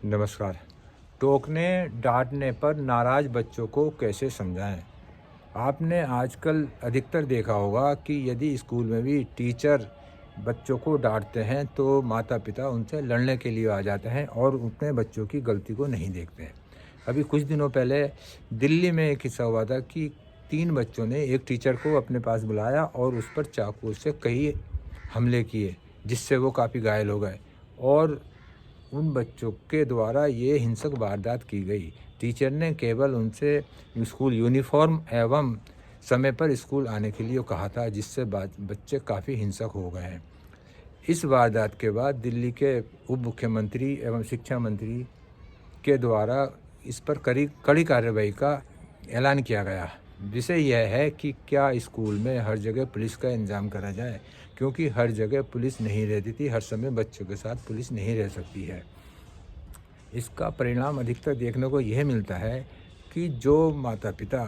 नमस्कार। टोकने डांटने पर नाराज़ बच्चों को कैसे समझाएं? आपने आजकल अधिकतर देखा होगा कि यदि स्कूल में भी टीचर बच्चों को डांटते हैं तो माता पिता उनसे लड़ने के लिए आ जाते हैं और अपने बच्चों की गलती को नहीं देखते हैं। अभी कुछ दिनों पहले दिल्ली में एक किस्सा हुआ था कि 3 बच्चों ने एक टीचर को अपने पास बुलाया और उस पर चाकू से कई हमले किए, जिससे वो काफ़ी घायल हो गए और उन बच्चों के द्वारा ये हिंसक वारदात की गई। टीचर ने केवल उनसे स्कूल यूनिफ़ॉर्म एवं समय पर स्कूल आने के लिए कहा था, जिससे बच्चे काफ़ी हिंसक हो गए हैं। इस वारदात के बाद दिल्ली के उप मुख्यमंत्री एवं शिक्षा मंत्री के द्वारा इस पर कड़ी कार्रवाई का ऐलान किया गया। विषय यह है कि क्या स्कूल में हर जगह पुलिस का इंतज़ाम करा जाए, क्योंकि हर जगह पुलिस नहीं रहती थी, हर समय बच्चों के साथ पुलिस नहीं रह सकती है। इसका परिणाम अधिकतर देखने को यह मिलता है कि जो माता-पिता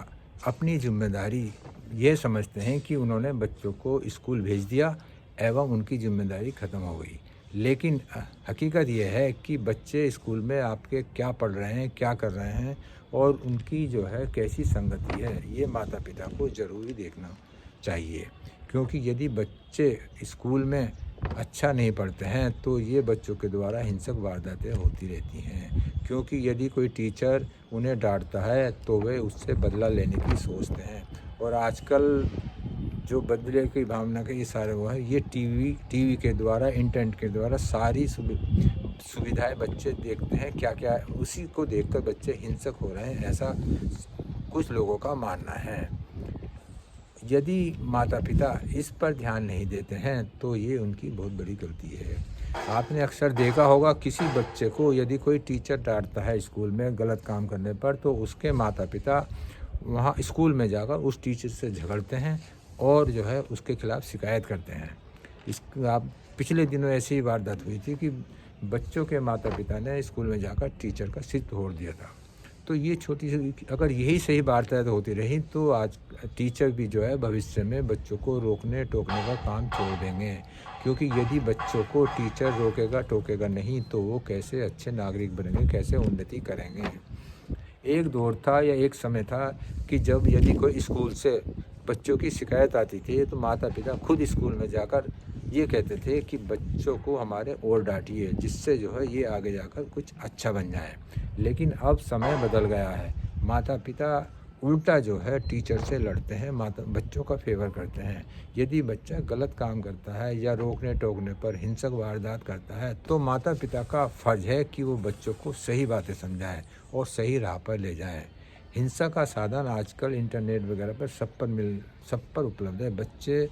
अपनी ज़िम्मेदारी ये समझते हैं कि उन्होंने बच्चों को स्कूल भेज दिया एवं उनकी ज़िम्मेदारी ख़त्म हो गई। लेकिन हकीकत यह है कि बच्चे स्कूल में आपके क्या पढ़ रहे हैं, क्या कर रहे हैं और उनकी जो है कैसी संगति है, ये माता-पिता को ज़रूरी देखना चाहिए। क्योंकि यदि बच्चे स्कूल में अच्छा नहीं पढ़ते हैं तो ये बच्चों के द्वारा हिंसक वारदातें होती रहती हैं। क्योंकि यदि कोई टीचर उन्हें डांटता है तो वे उससे बदला लेने की सोचते हैं और आजकल जो बदले की भावना के इशारे वो है, ये टीवी के द्वारा, इंटरनेट के द्वारा सारी सुविधाएं बच्चे देखते हैं। क्या उसी को देखकर बच्चे हिंसक हो रहे हैं, ऐसा कुछ लोगों का मानना है। यदि माता-पिता इस पर ध्यान नहीं देते हैं तो ये उनकी बहुत बड़ी गलती है। आपने अक्सर देखा होगा किसी बच्चे को यदि कोई टीचर डांटता है स्कूल में गलत काम करने पर, तो उसके माता-पिता वहाँ स्कूल में जाकर उस टीचर से झगड़ते हैं और जो है उसके खिलाफ शिकायत करते हैं। आप पिछले दिनों ऐसी ही वारदात हुई थी कि बच्चों के माता-पिता ने स्कूल में जाकर टीचर का सिर तोड़ दिया था। तो ये छोटी सी, अगर यही सही वारदात होती रही तो आज टीचर भी जो है भविष्य में बच्चों को रोकने टोकने का काम छोड़ देंगे। क्योंकि यदि बच्चों को टीचर रोकेगा टोकेगा नहीं तो वो कैसे अच्छे नागरिक बनेंगे, कैसे उन्नति करेंगे। एक दौर था या एक समय था कि जब यदि कोई स्कूल से बच्चों की शिकायत आती थी तो माता पिता खुद स्कूल में जाकर ये कहते थे कि बच्चों को हमारे और डांटिए, जिससे जो है ये आगे जाकर कुछ अच्छा बन जाए। लेकिन अब समय बदल गया है, माता पिता उल्टा जो है टीचर से लड़ते हैं, बच्चों का फेवर करते हैं। यदि बच्चा गलत काम करता है या रोकने टोकने पर हिंसक वारदात करता है तो माता पिता का फ़र्ज़ है कि वो बच्चों को सही बातें समझाएं और सही राह पर ले जाएं। हिंसा का साधन आजकल इंटरनेट वगैरह पर सब पर उपलब्ध है। बच्चे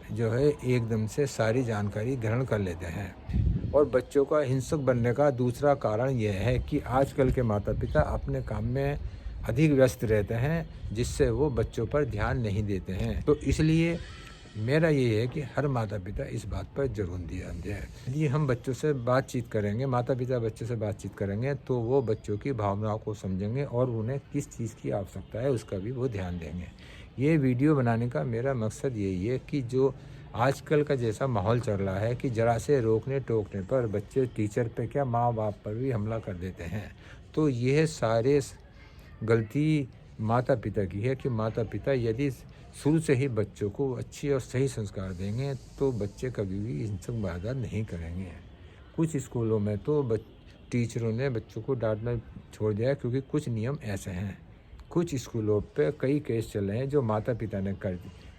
जो है एकदम से सारी जानकारी ग्रहण कर लेते हैं और बच्चों का हिंसक बनने का दूसरा कारण यह है कि आजकल के माता पिता अपने काम में अधिक व्यस्त रहते हैं, जिससे वो बच्चों पर ध्यान नहीं देते हैं। तो इसलिए मेरा ये है कि हर माता पिता इस बात पर ज़रूर ध्यान दें। यदि हम बच्चों से बातचीत करेंगे, माता पिता बच्चों से बातचीत करेंगे तो वो बच्चों की भावनाओं को समझेंगे और उन्हें किस चीज़ की आवश्यकता है उसका भी वो ध्यान देंगे। ये वीडियो बनाने का मेरा मकसद यही है कि जो आजकल का जैसा माहौल चल रहा है कि ज़रा से रोकने टोकने पर बच्चे टीचर पे क्या माँ बाप पर भी हमला कर देते हैं। तो यह सारे गलती माता पिता की है कि माता पिता यदि शुरू से ही बच्चों को अच्छी और सही संस्कार देंगे तो बच्चे कभी भी हिंसक वारदात नहीं करेंगे। कुछ स्कूलों में तो टीचरों ने बच्चों को डांटना छोड़ दिया है, क्योंकि कुछ नियम ऐसे हैं। कुछ स्कूलों पे कई केस चल रहे हैं जो माता पिता ने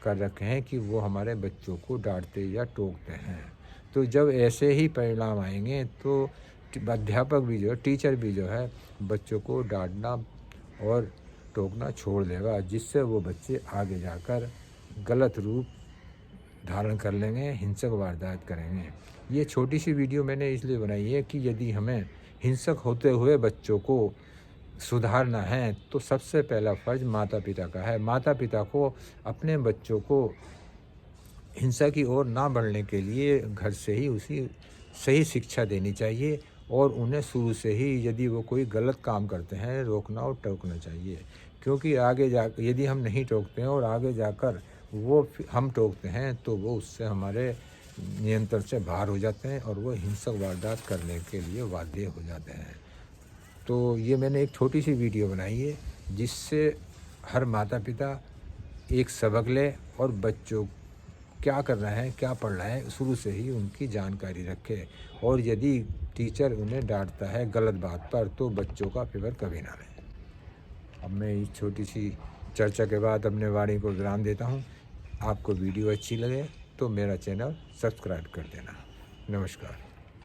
कर रखे हैं कि वो हमारे बच्चों को डांटते या टोकते हैं। तो जब ऐसे ही परिणाम आएंगे तो अध्यापक भी जो है, टीचर भी जो है बच्चों को डांटना और टोकना छोड़ देगा, जिससे वो बच्चे आगे जाकर गलत रूप धारण कर लेंगे, हिंसक वारदात करेंगे। ये छोटी सी वीडियो मैंने इसलिए बनाई है कि यदि हमें हिंसक होते हुए बच्चों को सुधारना है तो सबसे पहला फ़र्ज़ माता पिता का है। माता पिता को अपने बच्चों को हिंसा की ओर ना बढ़ने के लिए घर से ही उसी सही शिक्षा देनी चाहिए और उन्हें शुरू से ही यदि वो कोई गलत काम करते हैं रोकना और टोकना चाहिए। क्योंकि आगे जा यदि हम नहीं टोकते हैं और आगे जाकर वो हम टोकते हैं तो वो उससे हमारे नियंत्रण से बाहर हो जाते हैं और वो हिंसक वारदात करने के लिए बाध्य हो जाते हैं। तो ये मैंने एक छोटी सी वीडियो बनाई है जिससे हर माता पिता एक सबक ले और बच्चों क्या करना है, क्या पढ़ना है, शुरू से ही उनकी जानकारी रखे। और यदि टीचर उन्हें डांटता है गलत बात पर तो बच्चों का फेवर कभी ना लें। अब मैं इस छोटी सी चर्चा के बाद अपने वाणी को विराम देता हूँ। आपको वीडियो अच्छी लगे तो मेरा चैनल सब्सक्राइब कर देना। नमस्कार।